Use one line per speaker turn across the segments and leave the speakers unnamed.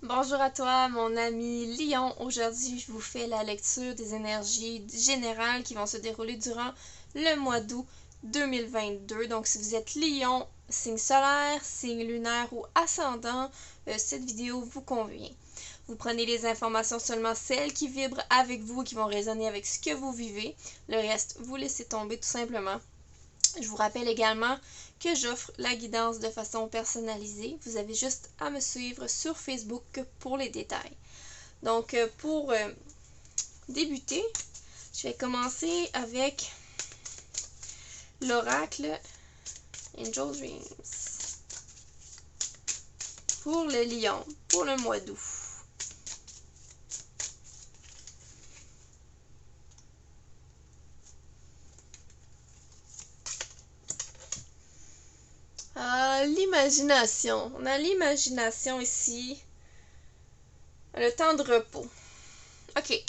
Bonjour à toi, mon ami Lion. Aujourd'hui, je vous fais la lecture des énergies générales qui vont se dérouler durant le mois d'août 2022. Donc, si vous êtes Lion, signe solaire, signe lunaire ou ascendant, cette vidéo vous convient. Vous prenez les informations seulement celles qui vibrent avec vous et qui vont résonner avec ce que vous vivez. Le reste, vous laissez tomber tout simplement. Je vous rappelle également que j'offre la guidance de façon personnalisée. Vous avez juste à me suivre sur Facebook pour les détails. Donc, pour débuter, je vais commencer avec l'oracle Angel Dreams pour le lion, pour le mois d'août. L'imagination. On a l'imagination ici. Le temps de repos. Ok.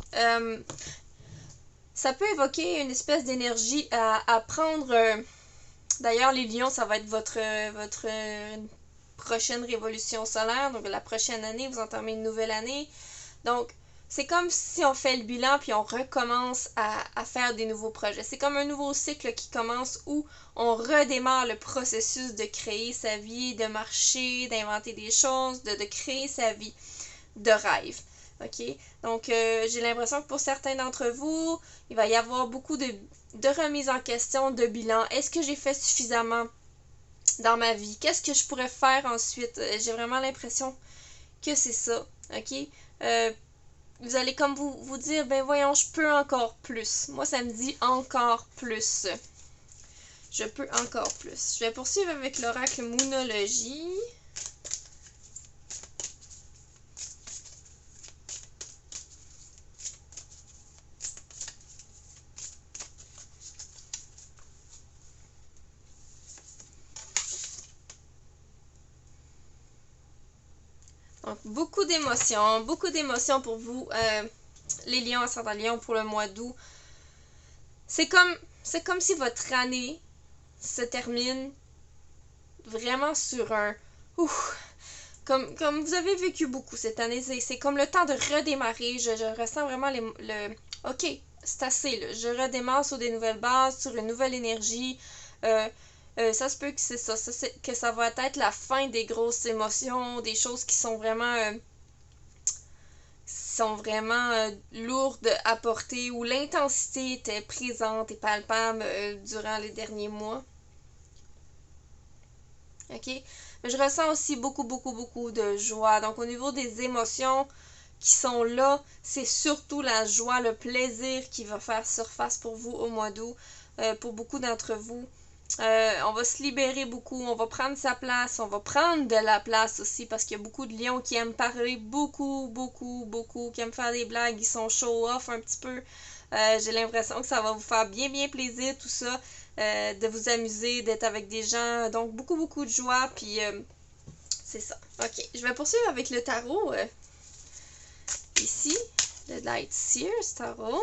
Ça peut évoquer une espèce d'énergie à prendre. D'ailleurs, les lions, ça va être votre prochaine révolution solaire. Donc, la prochaine année, vous entamez une nouvelle année. Donc, c'est comme si on fait le bilan puis on recommence à faire des nouveaux projets. C'est comme un nouveau cycle qui commence où on redémarre le processus de créer sa vie, de marcher, d'inventer des choses, de créer sa vie de rêve. OK? Donc, j'ai l'impression que pour certains d'entre vous, il va y avoir beaucoup de remises en question, de bilan. Est-ce que j'ai fait suffisamment dans ma vie? Qu'est-ce que je pourrais faire ensuite? J'ai vraiment l'impression que c'est ça. OK? Vous allez comme vous dire, ben voyons, je peux encore plus. Moi, ça me dit encore plus. Je peux encore plus. Je vais poursuivre avec l'oracle Moonologie. Donc, beaucoup d'émotions pour vous, les lions, ascendant lion, pour le mois d'août. C'est comme si votre année se termine vraiment sur un ouf. Comme vous avez vécu beaucoup cette année, c'est comme le temps de redémarrer. Je ressens vraiment OK, c'est assez, là. Je redémarre sur des nouvelles bases, sur une nouvelle énergie. Ça se peut que c'est ça, que ça va être la fin des grosses émotions, des choses qui sont vraiment lourdes à porter, où l'intensité était présente et palpable durant les derniers mois. OK? Mais je ressens aussi beaucoup de joie. Donc, au niveau des émotions qui sont là, c'est surtout la joie, le plaisir qui va faire surface pour vous au mois d'août. Pour beaucoup d'entre vous, on va se libérer beaucoup, on va prendre sa place, on va prendre de la place aussi parce qu'il y a beaucoup de lions qui aiment parler beaucoup, qui aiment faire des blagues, ils sont show-off un petit peu. J'ai l'impression que ça va vous faire bien plaisir tout ça, de vous amuser, d'être avec des gens, donc beaucoup de joie, puis c'est ça. Ok, je vais poursuivre avec le tarot. Ici, le Light Seers Tarot.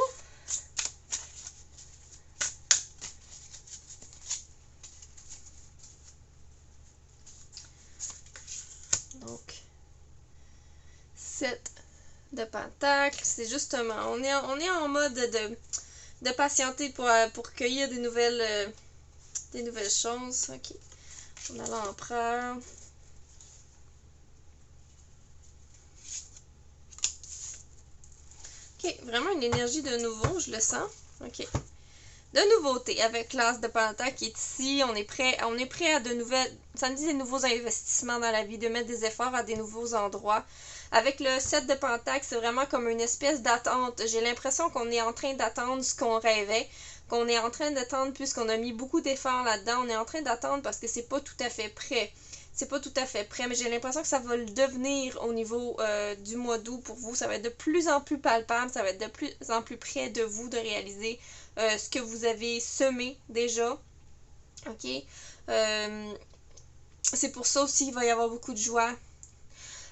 Donc, 7 de pentacles, c'est justement, on est en mode de patienter pour cueillir des nouvelles choses. Ok, on a l'empereur. Ok, vraiment une énergie de nouveau, je le sens. Ok. De nouveauté avec l'as de Pentacle qui est ici. On est prêt à de nouvelles. Ça me dit des nouveaux investissements dans la vie, de mettre des efforts à des nouveaux endroits. Avec le 7 de Pentacle, c'est vraiment comme une espèce d'attente. J'ai l'impression qu'on est en train d'attendre ce qu'on rêvait, qu'on est en train d'attendre puisqu'on a mis beaucoup d'efforts là-dedans. On est en train d'attendre parce que c'est pas tout à fait prêt. C'est pas tout à fait prêt, mais j'ai l'impression que ça va le devenir au niveau du mois d'août pour vous. Ça va être de plus en plus palpable, ça va être de plus en plus près de vous de réaliser ce que vous avez semé déjà. Ok? C'est pour ça aussi qu'il va y avoir beaucoup de joie.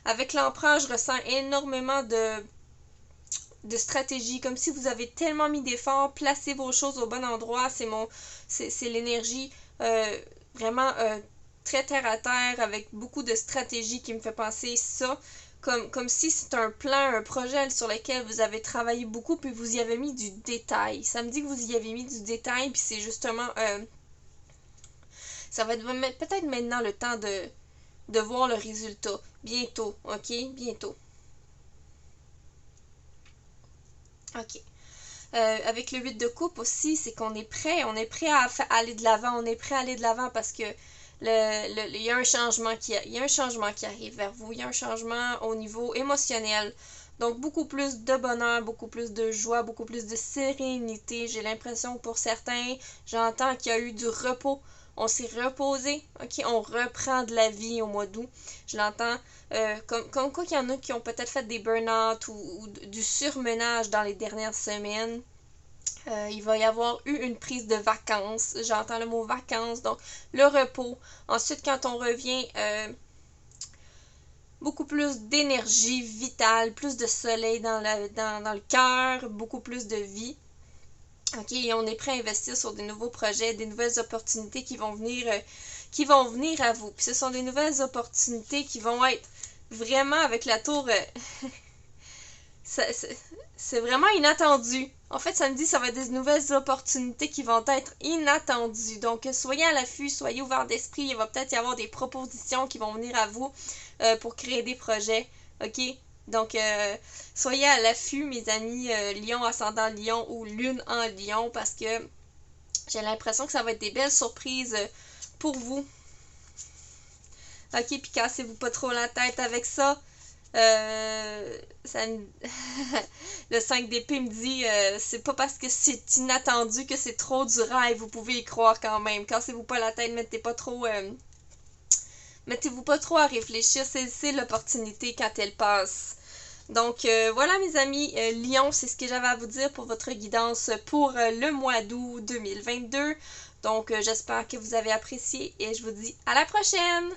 Avec l'empereur, je ressens énormément de stratégie, comme si vous avez tellement mis d'efforts, placez vos choses au bon endroit. C'est l'énergie vraiment très terre à terre avec beaucoup de stratégie qui me fait penser ça. comme si c'est un plan, un projet sur lequel vous avez travaillé beaucoup, puis vous y avez mis du détail. Ça me dit que vous y avez mis du détail, puis c'est justement... ça va être peut-être maintenant le temps de voir le résultat. Bientôt, ok? Bientôt. Ok. Avec le 8 de coupe aussi, c'est qu'on est prêt. On est prêt à aller de l'avant. On est prêt à aller de l'avant parce que il y a un changement il y a un changement qui arrive vers vous. Il y a un changement au niveau émotionnel. Donc, beaucoup plus de bonheur, beaucoup plus de joie, beaucoup plus de sérénité. J'ai l'impression pour certains, j'entends qu'il y a eu du repos. On s'est reposé, ok? On reprend de la vie au mois d'août. Je l'entends. Comme quoi qu'il y en a qui ont peut-être fait des burn-out ou du surmenage dans les dernières semaines. Il va y avoir eu une prise de vacances. J'entends le mot vacances, donc le repos. Ensuite, quand on revient, beaucoup plus d'énergie vitale, plus de soleil dans le cœur, beaucoup plus de vie. OK, et on est prêt à investir sur des nouveaux projets, des nouvelles opportunités qui vont venir à vous. Puis ce sont des nouvelles opportunités qui vont être vraiment avec la tour... c'est vraiment inattendu. En fait, ça me dit que ça va être des nouvelles opportunités qui vont être inattendues. Donc, soyez à l'affût, soyez ouverts d'esprit. Il va peut-être y avoir des propositions qui vont venir à vous pour créer des projets. OK? Donc, soyez à l'affût, mes amis Lion, ascendant Lion ou Lune en Lion, parce que j'ai l'impression que ça va être des belles surprises pour vous. Ok, puis cassez-vous pas trop la tête avec ça. Le 5 d'épée me dit c'est pas parce que c'est inattendu que c'est trop du rêve, vous pouvez y croire quand même. Cassez-vous pas la tête, mettez-vous pas trop à réfléchir, c'est l'opportunité quand elle passe. Donc voilà mes amis, Lion, c'est ce que j'avais à vous dire pour votre guidance pour le mois d'août 2022. Donc j'espère que vous avez apprécié et je vous dis à la prochaine!